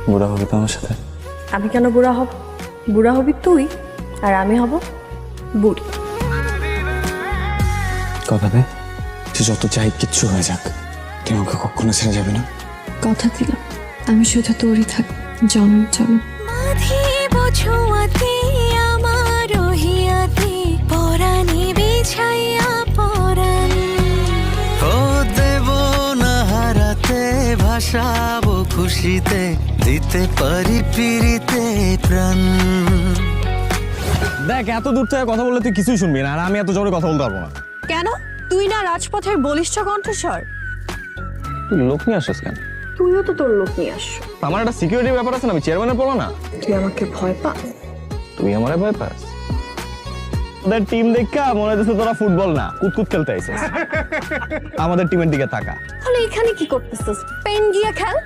বুড়া হবে তো আমার সাথে? আমি কেন বুড়া হব? বুড়া হবি তুই, আর আমি হব বুড়ি। কথা দে, সে যত চাই কিচ্ছু হয়ে যাক, তুই আমাকে কখনো ছেড়ে যাবে না। কথা দিলাম আমি শুধু তোরই থাক, জনম জনম। ভাসাবো খুশিতে, দিতে পারি পিরিতে প্রাণ। দেখ, এত দূর থেকে কথা বললে তুই কিছুই শুনবি না, আর আমি এত জোরে কথা বলতে পারবো না। কেন? তুই না রাজপথের বলিষ্ঠ কণ্ঠস্বর? তুই লোক নিয়ে আসছিস কেন? তুইও তো তোর লোক নিয়ে আসছো। আমার একটা সিকিউরিটি ব্যাপার আছে না, আমি চেয়ারম্যানের পড়ো না। তুই আমাকে ভয় পা? তুই আমারে ভয় পাস? তোদের টিম দেখা মনে হচ্ছে তোরা ফুটবল না কুতকুত খেলতে আইছিস। আমাদের টিমের দিকে তাকা। তাহলে এখানে কি করতেছিস? পেন গিয়ে খেল।